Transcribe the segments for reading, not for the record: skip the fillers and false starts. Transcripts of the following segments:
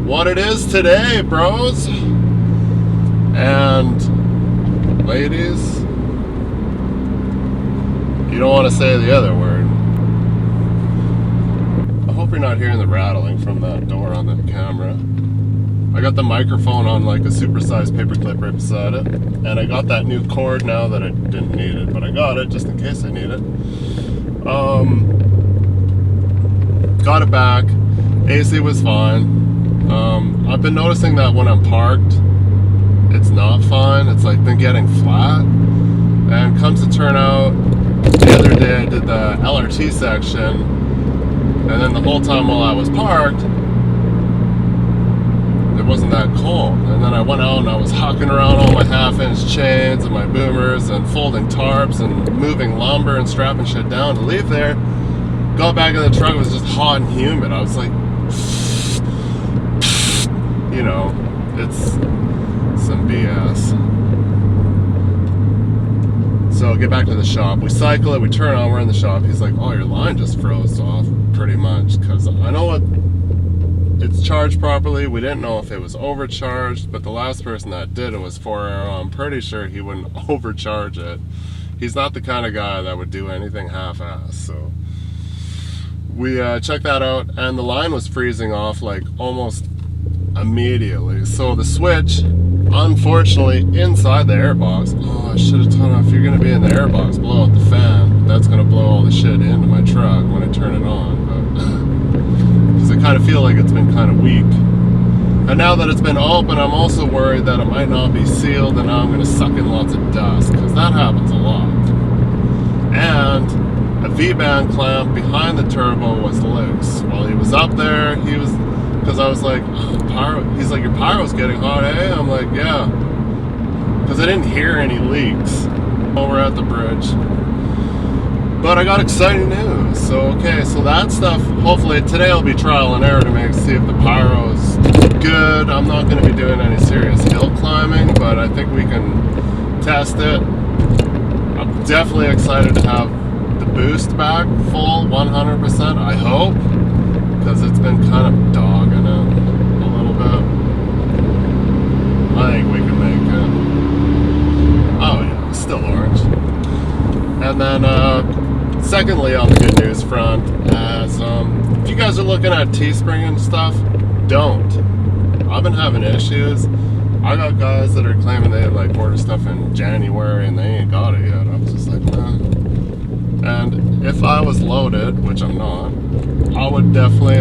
what it is today, bros and ladies. You don't want to say the other word. I hope you're not hearing the rattling from that door on the camera. I got the microphone on like a supersized paperclip right beside it, and I got that new cord now that I didn't need it, but I got it just in case I need it. Got it back. AC was fine. I've been noticing that when I'm parked, it's not fine. It's like been getting flat, and comes to turn out, the other day I did the LRT section, and then the whole time while I was parked, it wasn't that cold. And then I went out and I was hucking around all my half-inch chains and my boomers and folding tarps and moving lumber and strapping shit down to leave there. Got back in the truck, it was just hot and humid. I was like, you know, it's some BS. So get back to the shop. We cycle it, we turn on, we're in the shop. He's like, oh, your line just froze off pretty much, because I know it's charged properly. We didn't know if it was overcharged, but the last person that did it was 4Arrow. I'm pretty sure he wouldn't overcharge it. He's not the kind of guy that would do anything half-assed. So we checked that out, and the line was freezing off like almost immediately. So the switch, unfortunately, inside the airbox. Oh, I should have told him, if you're going to be in the airbox, blow out the fan. That's going to blow all the shit into my truck when I turn it on. Because I kind of feel like it's been kind of weak. And now that it's been open, I'm also worried that it might not be sealed, and now I'm going to suck in lots of dust, because that happens a lot. And a V-band clamp behind the turbo was loose. While he was up there, he was... Because I was like, oh, pyro. He's like, your pyro's getting hot, eh? I'm like, yeah. Because I didn't hear any leaks while we're at the bridge. But I got exciting news. So, okay, so that stuff, hopefully today will be trial and error to see if the pyro's good. I'm not going to be doing any serious hill climbing, but I think we can test it. I'm definitely excited to have the boost back full 100%, I hope. Because it's been kind of dogging it a little bit. I think we can make it. Oh yeah, it's still orange. And then, secondly, on the good news front, as if you guys are looking at Teespring and stuff, don't. I've been having issues. I got guys that are claiming they like order stuff in January and they ain't got it yet. I was just like, nah. And if I was loaded, which I'm not, I would definitely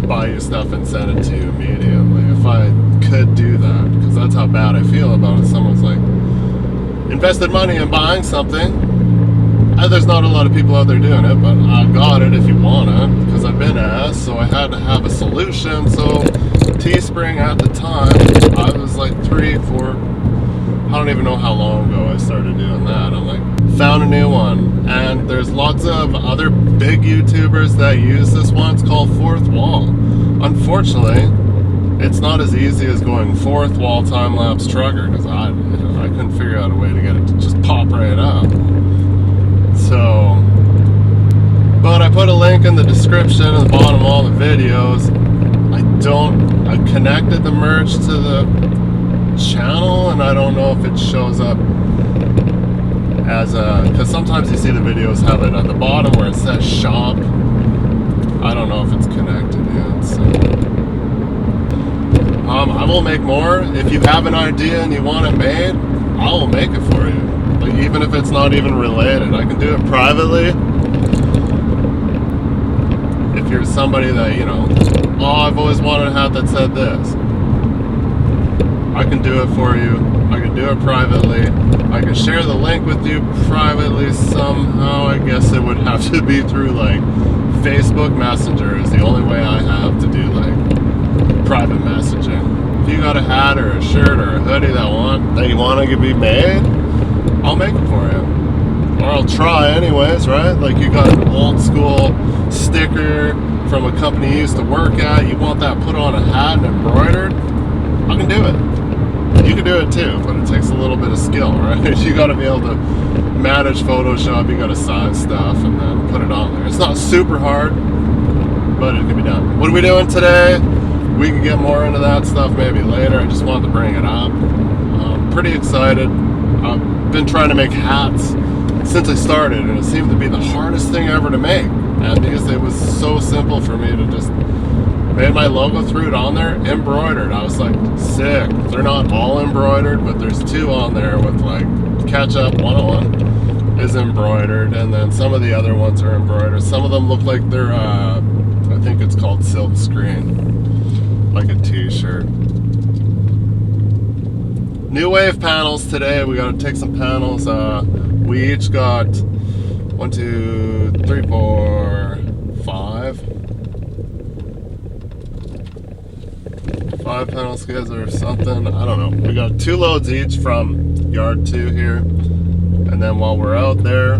buy you stuff and send it to you immediately if I could do that, because that's how bad I feel about it. Someone's like invested money in buying something, and there's not a lot of people out there doing it, but I got it if you want it, because I've been asked, so I had to have a solution. So Teespring at the time, I was like 3, 4, I don't even know how long ago I started doing that. I'm like, found a new one, and there's lots of other big YouTubers that use this one. It's called Fourth Wall. Unfortunately, it's not as easy as going fourth wall time-lapse trucker, because I couldn't figure out a way to get it to just pop right up. So, but I put a link in the description at the bottom of all the videos. I connected the merch to the channel, and I don't know if it shows up as a, because sometimes you see the videos have it at the bottom where it says shop. I don't know if it's connected yet. So I will make more. If you have an idea and you want it made, I will make it for you. Like, even if it's not even related, I can do it privately. If you're somebody that, you know, oh, I've always wanted a hat that said this, I can do it for you. I can do it privately. I can share the link with you privately somehow. I guess it would have to be through like Facebook Messenger is the only way I have to do like private messaging. If you got a hat or a shirt or a hoodie that you want to be made, I'll make it for you. Or I'll try anyways, right? Like you got an old school sticker from a company you used to work at, you want that put on a hat and embroidered, I can do it. You can do it too, but it takes a little bit of skill, right? You got to be able to manage Photoshop, you got to size stuff and then put it on there. It's not super hard. but it can be done. What are we doing today? We can get more into that stuff maybe later. I just wanted to bring it up. Pretty excited. I've been trying to make hats since I started, and it seemed to be the hardest thing ever to make. And because it was so simple for me to just made my logo, threw it on there, embroidered. I was like, sick. They're not all embroidered, but there's 2 on there with like Ketchup 101 is embroidered, and then some of the other ones are embroidered. Some of them look like they're I think it's called silk screen, like a t-shirt. New wave panels today. We got to take some panels. We each got 1, 2, 3, 4, 5 panel skids or something. I don't know. We got 2 loads each from yard 2 here, and then while we're out there,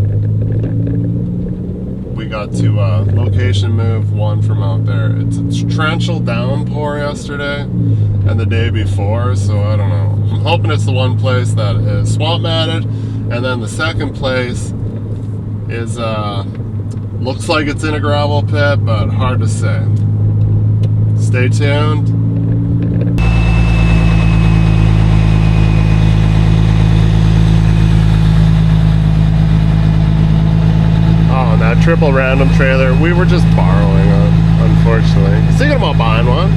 we got to location move 1 from out there. It's a torrential downpour yesterday and the day before, so I don't know. I'm hoping it's the one place that is swamp matted, and then the second place is looks like it's in a gravel pit, but hard to say. Stay tuned. Oh, and that triple random trailer, we were just borrowing it, unfortunately. I was thinking about buying one.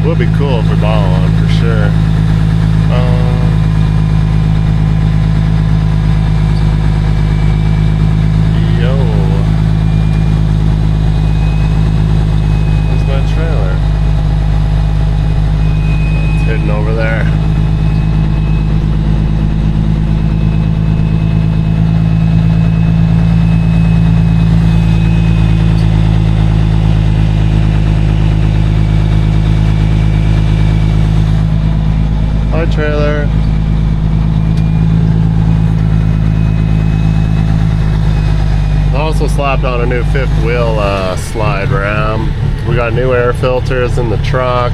It would be cool if we bought one for sure. Where's my trailer? It's hidden over there. Hi, trailer. I also slapped on a new 5th wheel slide ram. We got new air filters in the truck.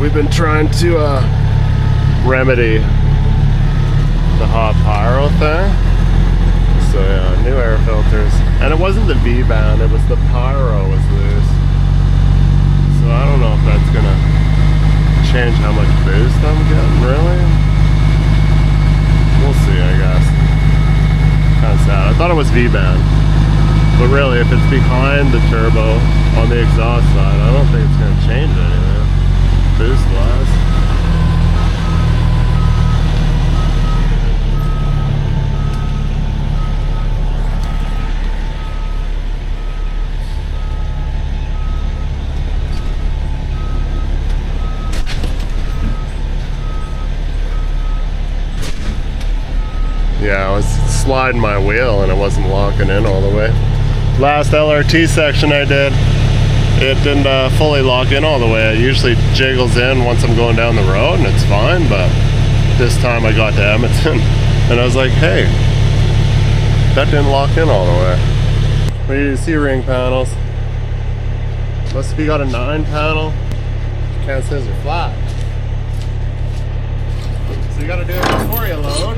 We've been trying to remedy the hot pyro thing. So yeah, new air filters. And it wasn't the V-band, it was the pyro was loose. So I don't know if that's gonna change how much boost I'm getting, really. We'll see, I guess. Kind of sad. I thought it was V-band, but really, if it's behind the turbo on the exhaust side, I don't think it's going to change anything boost-wise. Yeah, I was sliding my wheel and it wasn't locking in all the way. Last LRT section I did, it didn't fully lock in all the way. It usually jiggles in once I'm going down the road and it's fine, but this time I got to Edmonton and I was like, hey, that didn't lock in all the way. What do you see, ring panels? Unless if you got a 9 panel, you can't scissor flat. So you gotta do it before you load.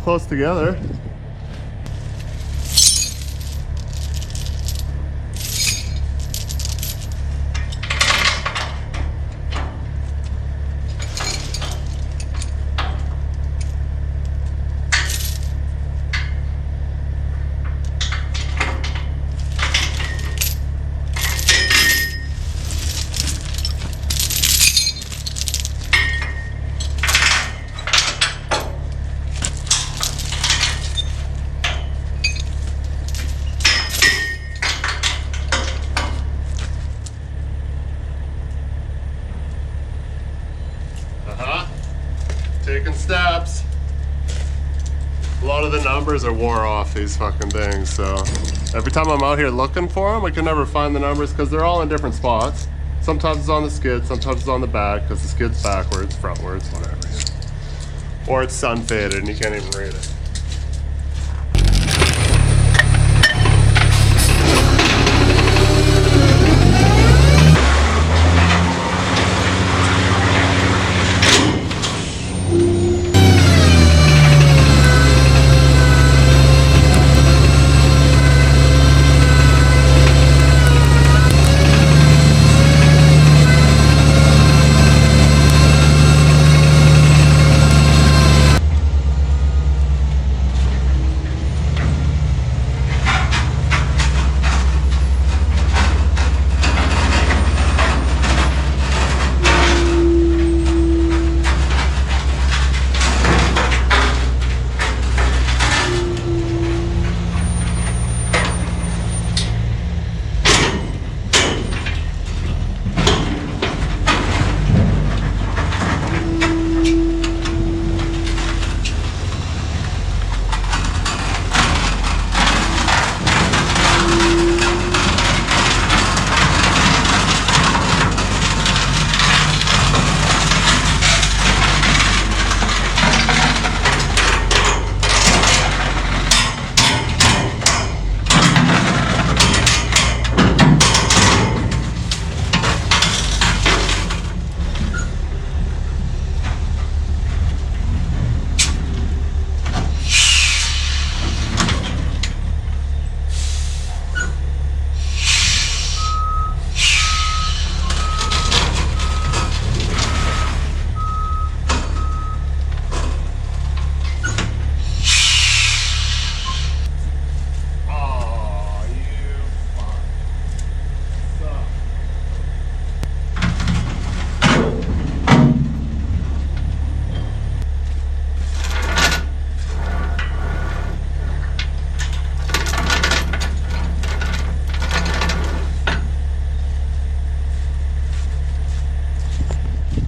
close together. Taking steps. A lot of the numbers are wore off, these fucking things, so every time I'm out here looking for them, I can never find the numbers because they're all in different spots. Sometimes it's on the skid, sometimes it's on the back because the skid's backwards, frontwards, whatever. Or it's sun faded and you can't even read it.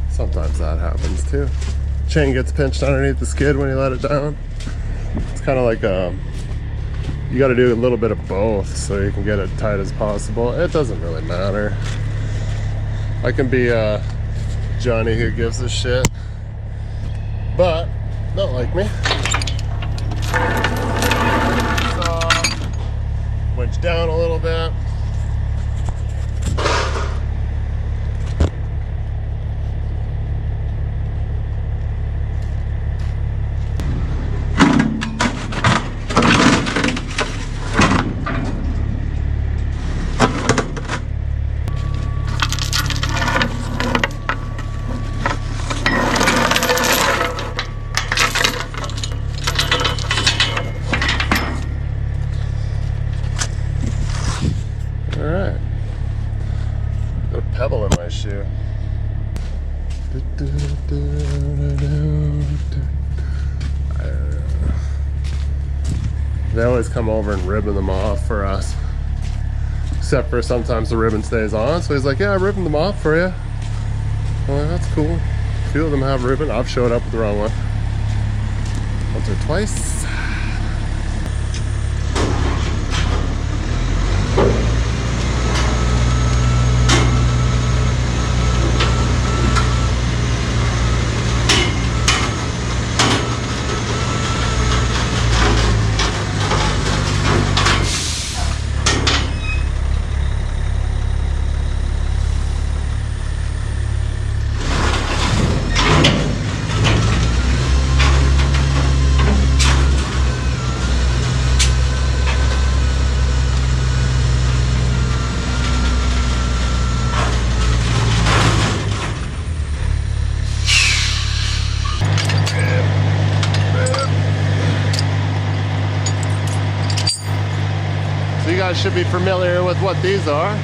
Sometimes that happens too. Chain gets pinched underneath the skid when you let it down. It's kind of like you got to do a little bit of both so you can get it tight as possible. It doesn't really matter. I can be Johnny who gives a shit, but not like me. So winch down a little bit. Alright. Got a pebble in my shoe. They always come over and ribbon them off for us. Except for sometimes the ribbon stays on. So he's like, yeah, I ribboned them off for you. I'm like, that's cool. A few of them have ribbon. I've showed up with the wrong one. Once or twice. So you guys should be familiar with what these are,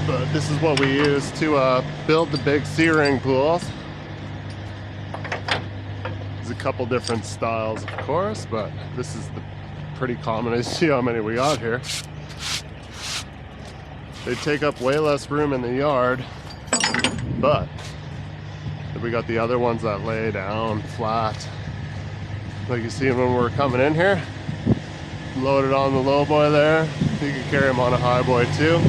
but this is what we use to build the big C-ring pools. There's a couple different styles, of course, but this is the pretty common. I see how many we got here. They take up way less room in the yard, but we got the other ones that lay down flat. Like you see when we're coming in here, loaded on the low boy there. You can carry them on a high boy too.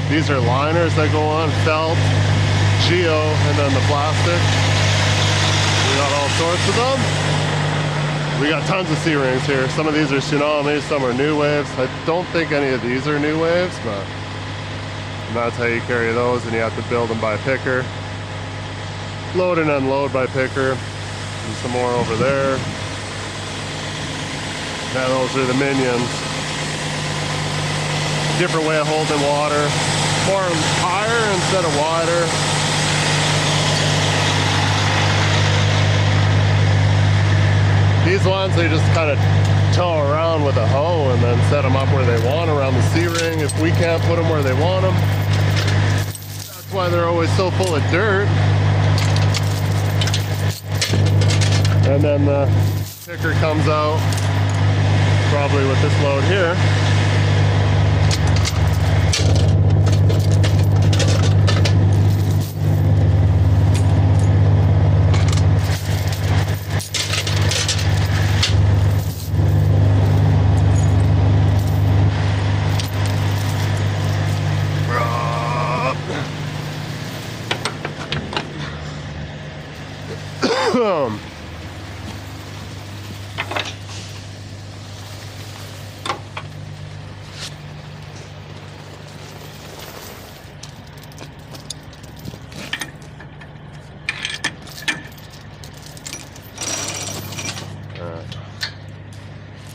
These are liners that go on felt, geo, and then the plastic. We got all sorts of them. We got tons of C-rings here. Some of these are Tsunami, some are New Waves. I don't think any of these are New Waves, but that's how you carry those, and you have to build them by picker. Load and unload by picker. And some more over there. Now those are the Minions. Different way of holding water. More higher instead of wider. These ones, they just kind of tow around with a hoe and then set them up where they want around the C-ring. If we can't put them where they want them, that's why they're always so full of dirt. And then the picker comes out, probably with this load here.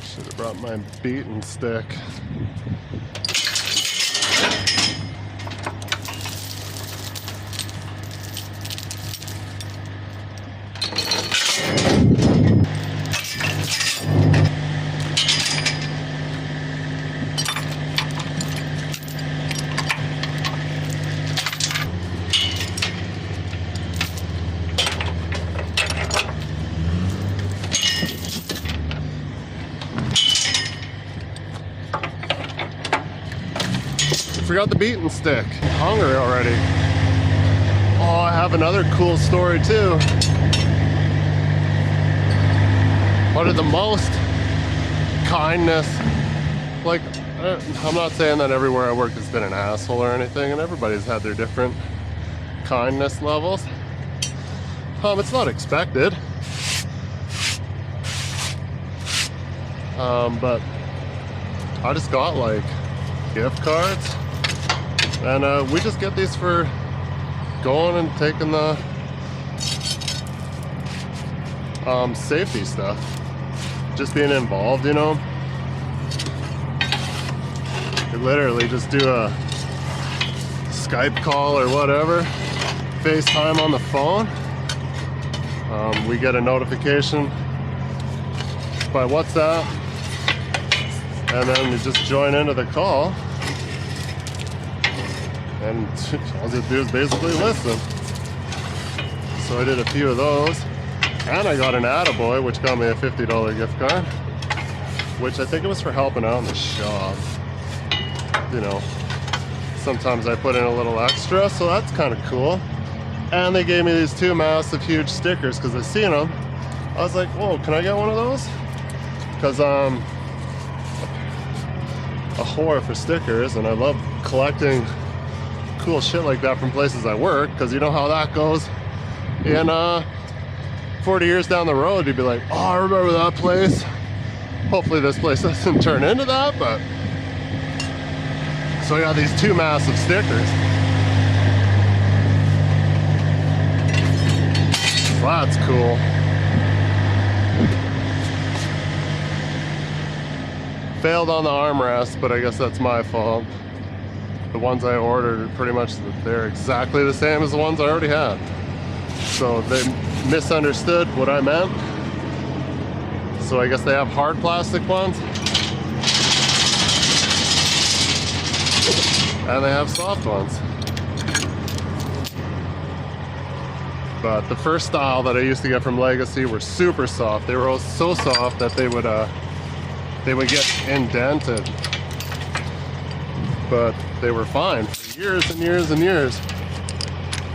Should have brought my beating stick. Forgot the beating stick. I'm hungry already. Oh, I have another cool story too. One of the most kindness, like, I'm not saying that everywhere I work has been an asshole or anything, and everybody's had their different kindness levels. It's not expected. But I just got like gift cards. And we just get these for going and taking the safety stuff. Just being involved, you know. You literally just do a Skype call or whatever, FaceTime on the phone. We get a notification by WhatsApp, and then you just join into the call. And all you do is basically listen. So I did a few of those. And I got an Attaboy, which got me a $50 gift card. Which I think it was for helping out in the shop. You know, sometimes I put in a little extra, so that's kind of cool. And they gave me these two massive, huge stickers because I seen them. I was like, whoa, can I get one of those? Because I'm a whore for stickers, and I love collecting cool shit like that from places I work, because you know how that goes. And 40 years down the road, you'd be like, oh, I remember that place. Hopefully this place doesn't turn into that, but so I got these two massive stickers. So that's cool. Failed on the armrest, but I guess that's my fault. The ones I ordered are pretty much, they're exactly the same as the ones I already had. So they misunderstood what I meant. So I guess they have hard plastic ones. and they have soft ones. But the first style that I used to get from Legacy were super soft. They were so soft that they would get indented. But they were fine for years and years and years,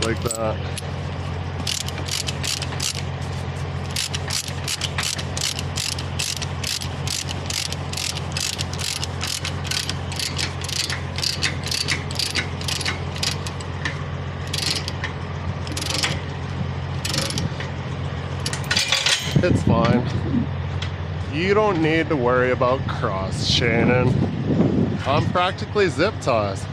like that. It's fine. You don't need to worry about cross chaining. I'm practically zip ties.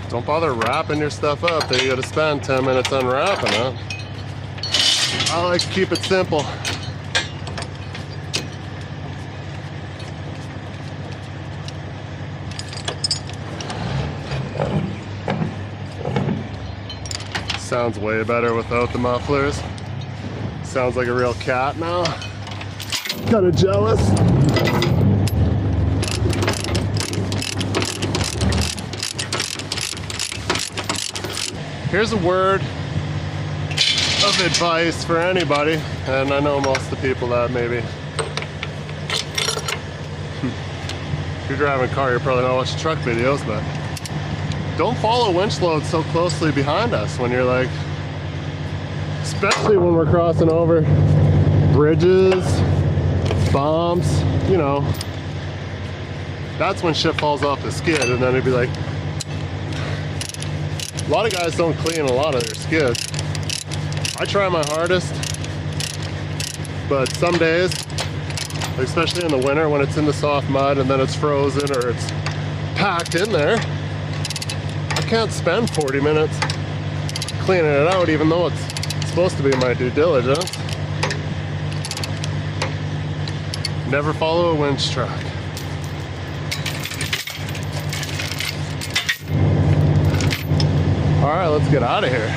Don't bother wrapping your stuff up that you gotta spend 10 minutes unwrapping it. I like to keep it simple. Sounds way better without the mufflers. Sounds like a real cat now. Kinda jealous. Here's a word of advice for anybody, and I know most of the people that maybe if you're driving a car, you're probably not watching truck videos, but don't follow winch loads so closely behind us when you're like, especially when we're crossing over bridges, bumps, you know, that's when shit falls off the skid, and then it'd be like, a lot of guys don't clean a lot of their skids. I try my hardest, but some days, especially in the winter when it's in the soft mud and then it's frozen or it's packed in there, I can't spend 40 minutes cleaning it out even though it's supposed to be my due diligence. Never follow a winch truck. All right, let's get out of here.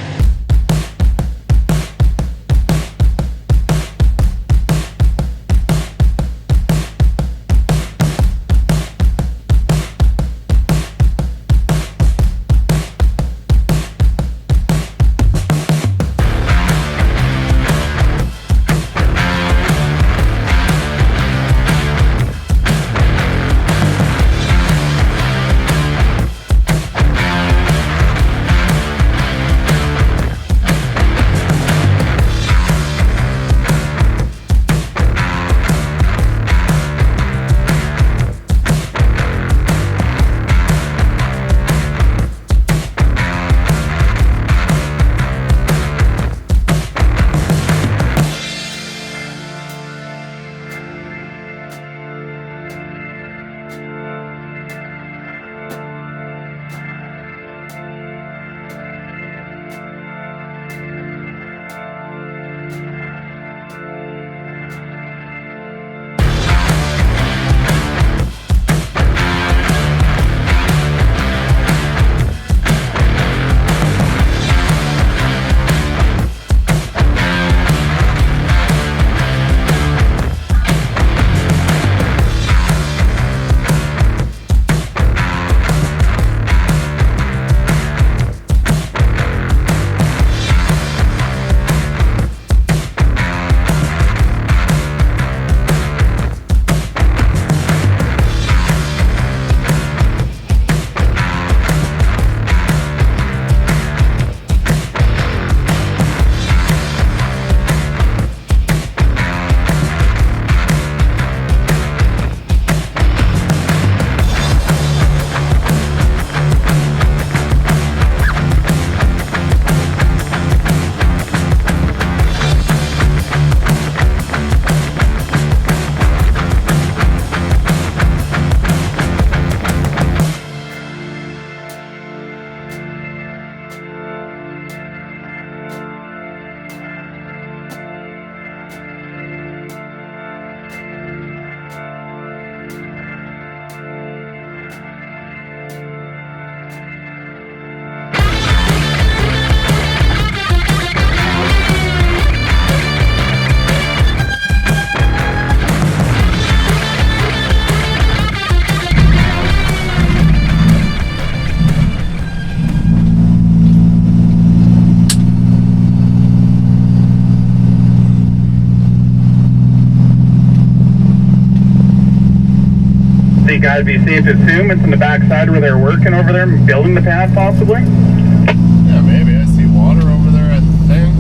think I'd be safe to assume it's in the backside where they're working over there, building the pad possibly? Yeah, maybe. I see water over there, I think.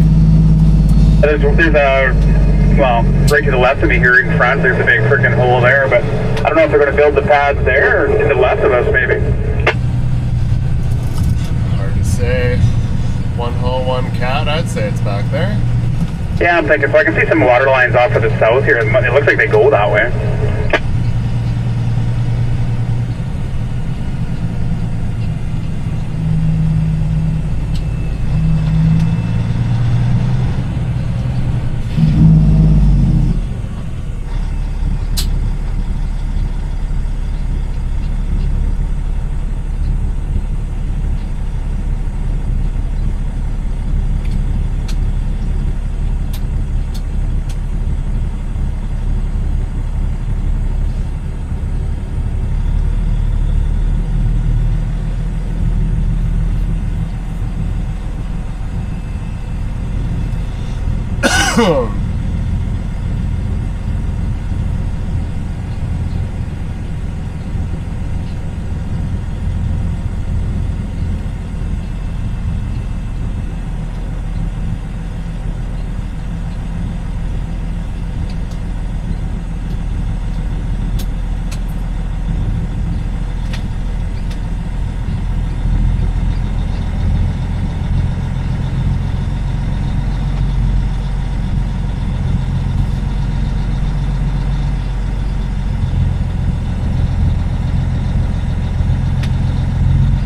There's a, well, right to the left of me here in front, there's a big freaking hole there, but I don't know if they're going to build the pads there or to the left of us maybe. Hard to say. One hole, one cat. I'd say it's back there. Yeah, I'm thinking so. I can see some water lines off to the south here. It looks like they go that way.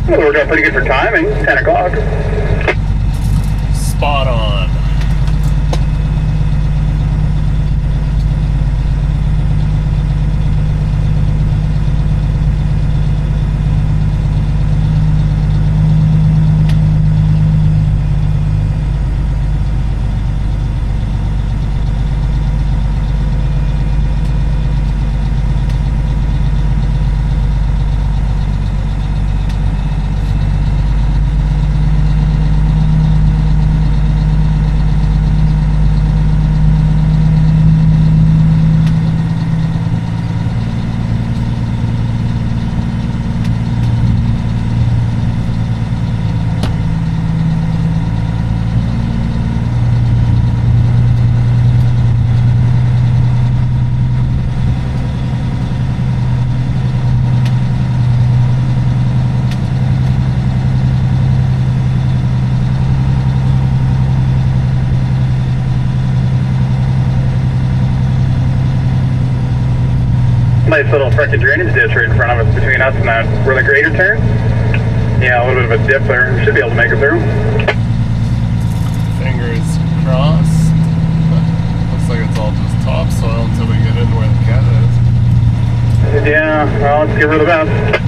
Well, we're doing pretty good for timing. 10 o'clock. Spot on. Nice little freaking drainage ditch right in front of us, between us and that, where the grader turns. Yeah, a little bit of a dip there. Should be able to make it through. Fingers crossed. Looks like it's all just topsoil until we get into where the cat is. Yeah, well, let's give her the best.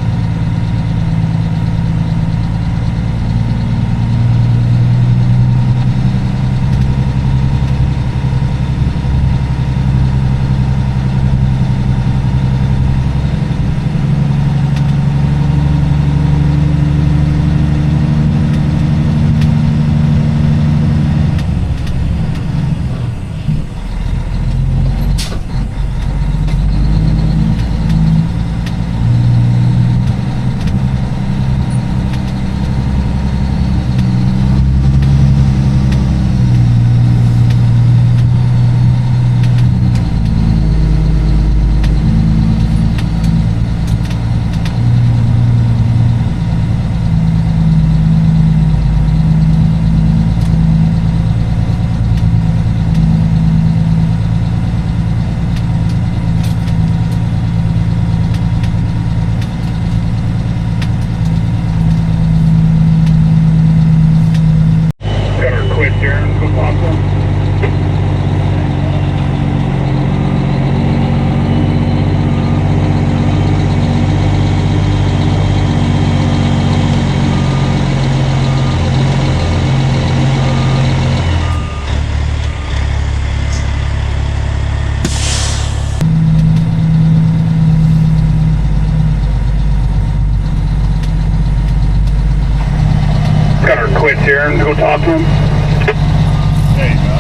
Quit here and go talk to him. There you go.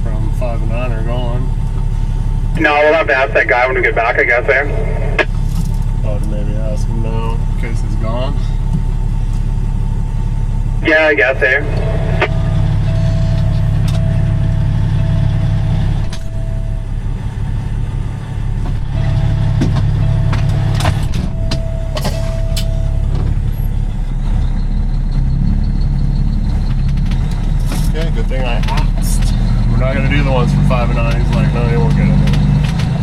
from 5 and 9 are going. No, we'll have to ask that guy when we get back, I guess, eh? Oh, to maybe ask him now in case he's gone. Yeah, I guess, eh? Okay, good thing I asked. We're not gonna do the ones for 5 and 9. He's like, no, you won't get in there.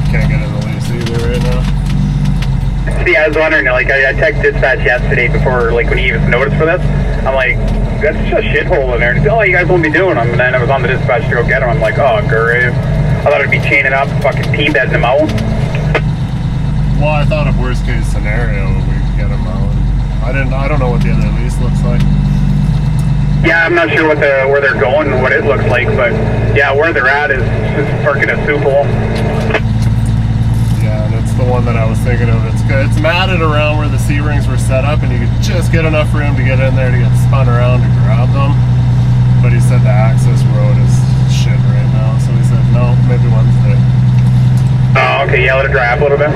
Can't get in the lease either right now. See, I was wondering, like, I texted dispatch yesterday before, like, when he even noticed for this. I'm like, that's just a shithole in there. And he said, oh, you guys won't be doing them. And then I was on the dispatch to go get them. I'm like, oh, great. I thought it'd be chaining up, fucking P-bedding them out. Well, I thought of worst case scenario we could get them out. I don't know what the other lease looks like. Yeah, I'm not sure where they're going and what it looks like, but yeah, where they're at is just freaking a soup hole. Yeah, and it's the one that I was thinking of. It's good. It's matted around where the C-rings were set up, and you could just get enough room to get in there to get spun around to grab them. But he said the access road is shit right now, so he said no, maybe Wednesday. Oh, okay, yeah, let it dry up a little bit.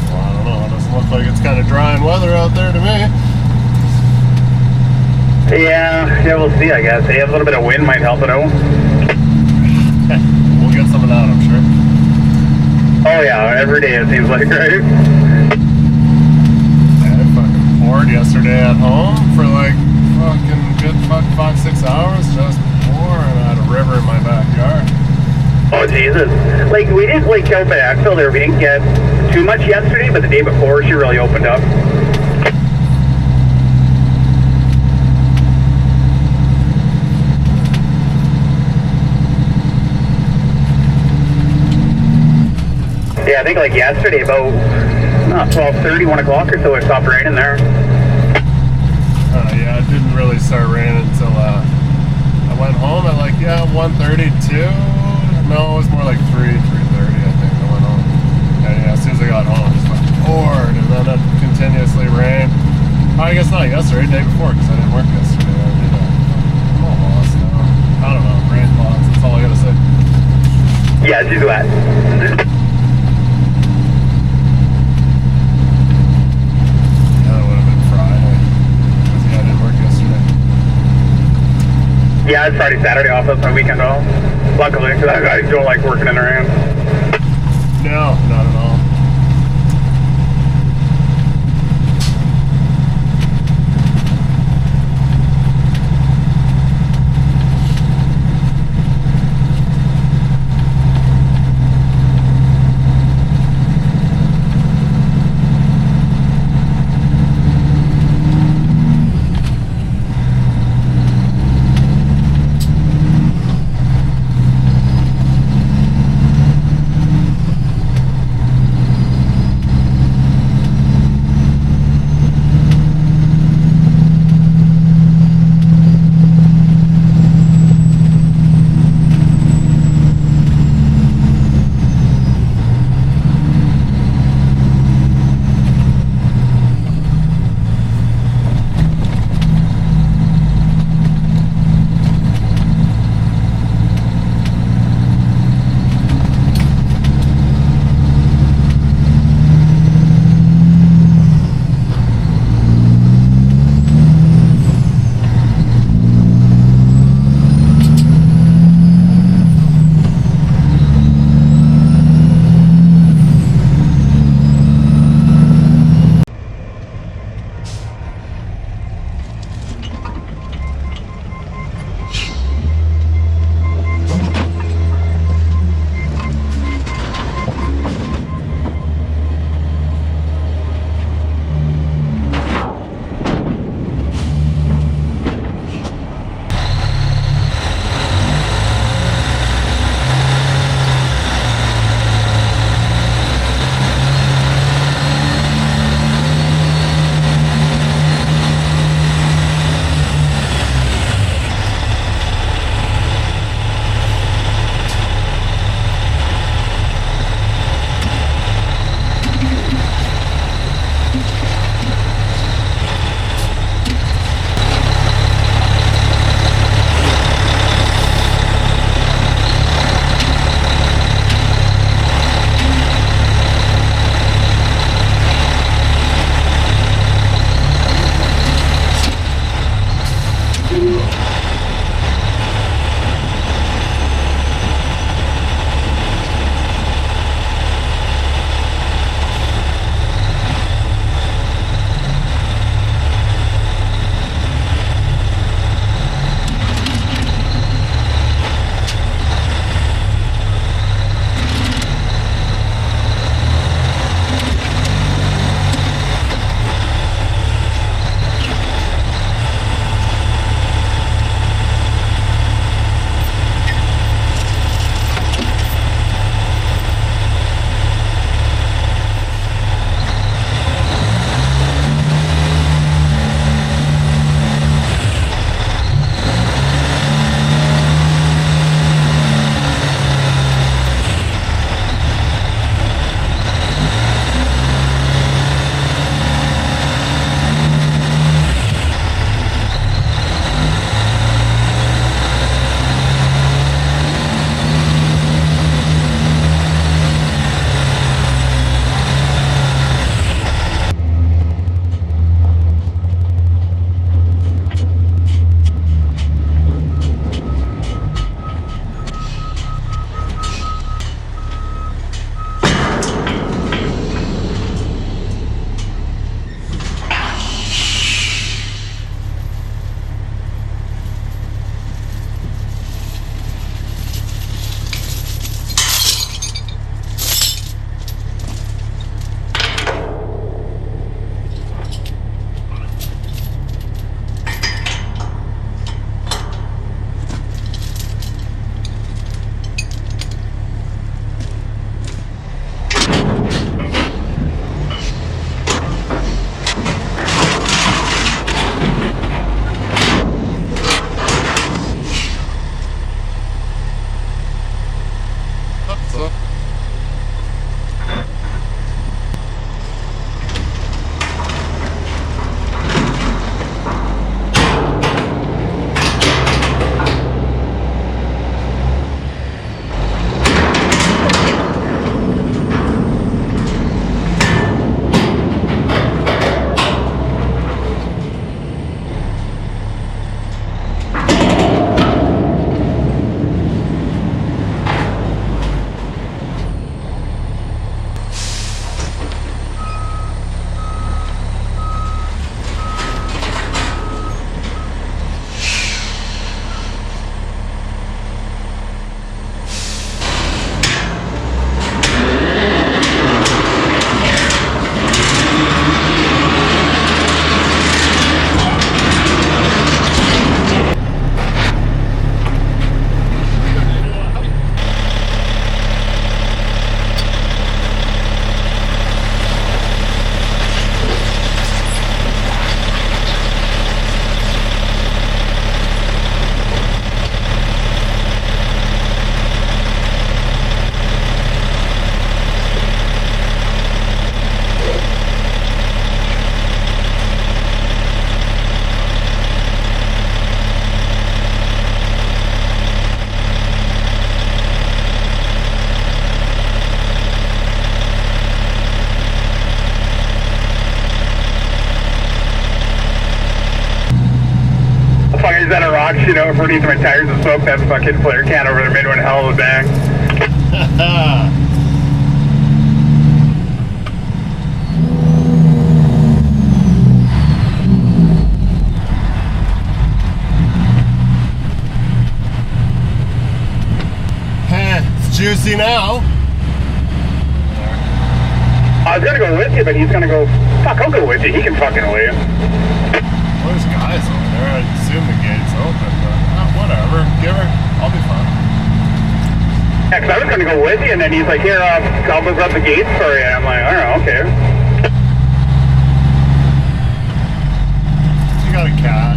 Well, I don't know. It doesn't look like it's kind of dry and weather out there to me. Yeah, we'll see, I guess. A little bit of wind might help it out. We'll get some of that, I'm sure. Oh, yeah, every day it seems like, right? Yeah, I fucking poured yesterday at home for like fucking good 5-6 hours, just pouring. I had a river in my backyard. Oh, Jesus. Like, we didn't, like, out by Axel there, we didn't get too much yesterday, but the day before she really opened up. Yeah, I think like yesterday about 12:30, 1 o'clock or so it stopped raining there. Yeah, it didn't really start raining until I went home at like 1:32. No, it was more like 3:30 I think I went home. And yeah, as soon as I got home, it just went poured, and then it continuously rained. I guess not yesterday, day before, because I didn't work yesterday. I'm all lost now. I don't know, rain lots, that's all I gotta say. Yeah, do that. Yeah, it's Friday, Saturday off. That's my weekend off. Luckily, because I don't like working in the rain. No, not at all. You know, if we're needing my tires to smoke, that fucking flare can over there made one hell of a bang. It's juicy now. I was gonna go with you, but he's gonna go, fuck, I'll go with you. He can fucking wait. There's guys over there. I assume the gate's open, but whatever. Give her. I'll be fine. Yeah, 'cause I was gonna go with you, and then he's like, here, I'll open up the gates for you. I'm like, alright, okay. You got a cat.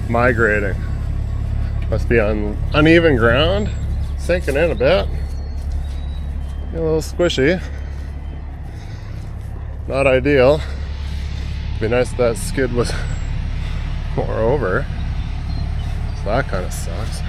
Migrating. Must be on uneven ground, sinking in a bit. A little squishy. Not ideal. Be nice if that skid was more over. So that kind of sucks.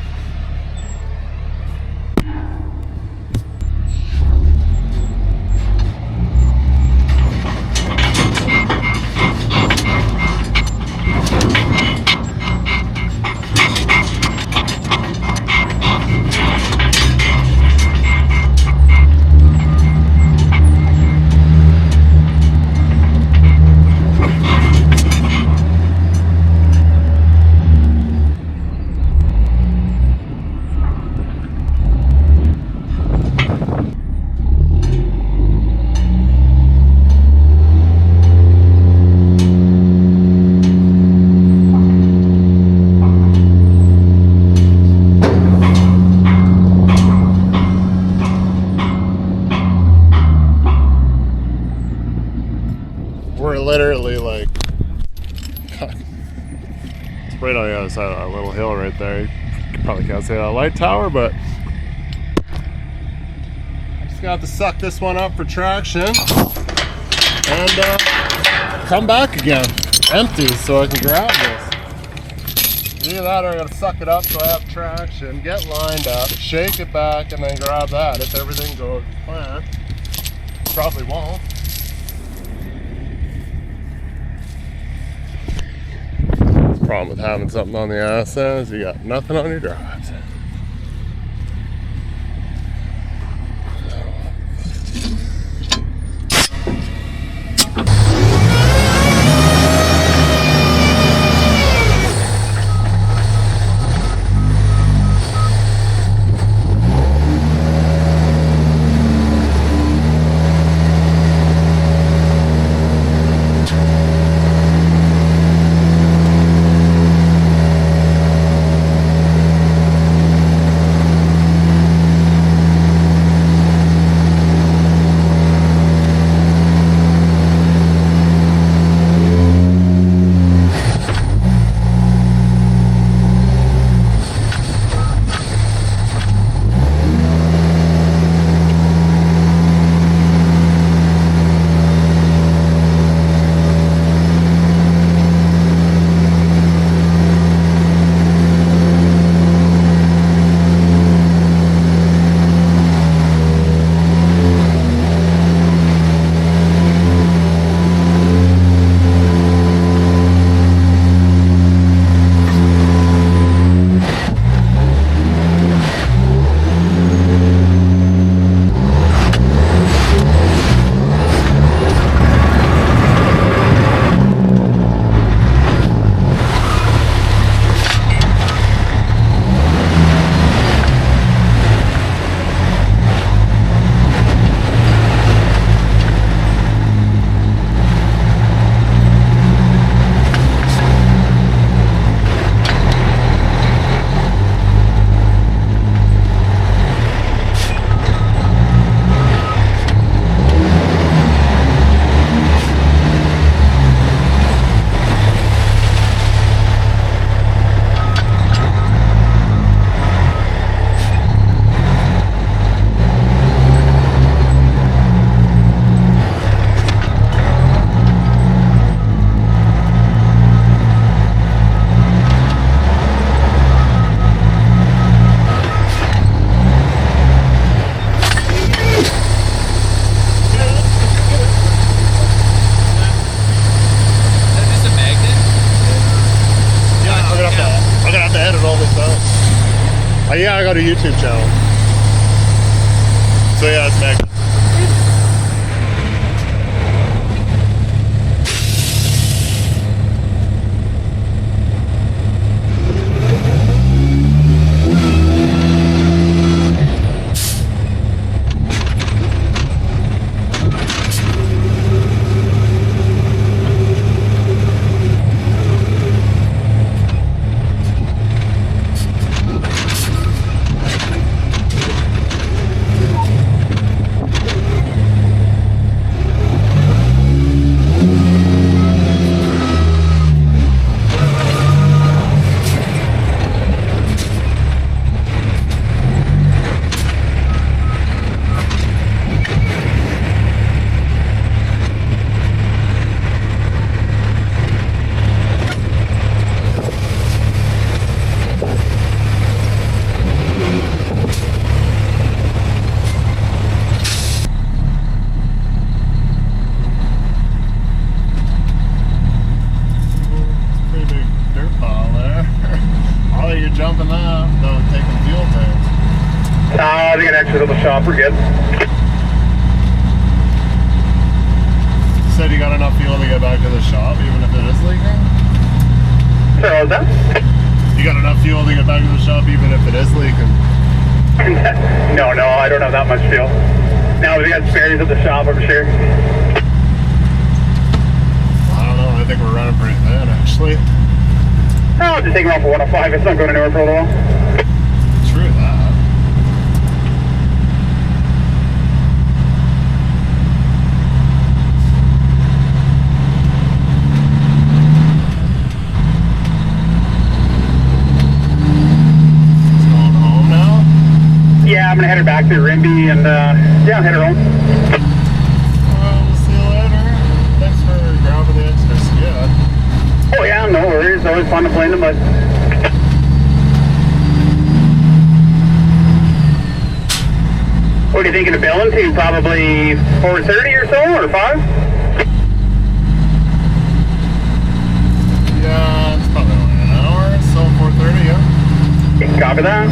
We're literally like, it's right on the other side of that little hill right there. You probably can't see that light tower, but just gonna have to suck this one up for traction and come back again empty so I can grab this. Either that or I gotta suck it up so I have traction, get lined up, shake it back, and then grab that if everything goes to plan. Probably won't. Problem with having something on the ass is you got nothing on your drives. Yeah, I got a YouTube channel. So yeah, it's Meg. Jumping that, though, taking fuel tanks. I think I actually to the shop. We're good. Said you got enough fuel to get back to the shop, even if it is leaking? Sorry, what was that? You got enough fuel to get back to the shop, even if it is leaking? No, I don't have that much fuel. Now we got spares at the shop, I'm sure. I don't know. I think we're running pretty thin, actually. I'll just take them off for 105. It's not going anywhere for a little while. True that. It's going home now? Yeah, I'm going to head her back to Rimby and, yeah, head her home. Well, we'll see you later. Thanks for grabbing the extra skid. Oh, yeah, no worries. Always fun to play in the mud. What are you thinking of billing to? Probably 4:30 or so, or 5? Yeah, it's probably only an hour, so 4:30, yeah. Copy that.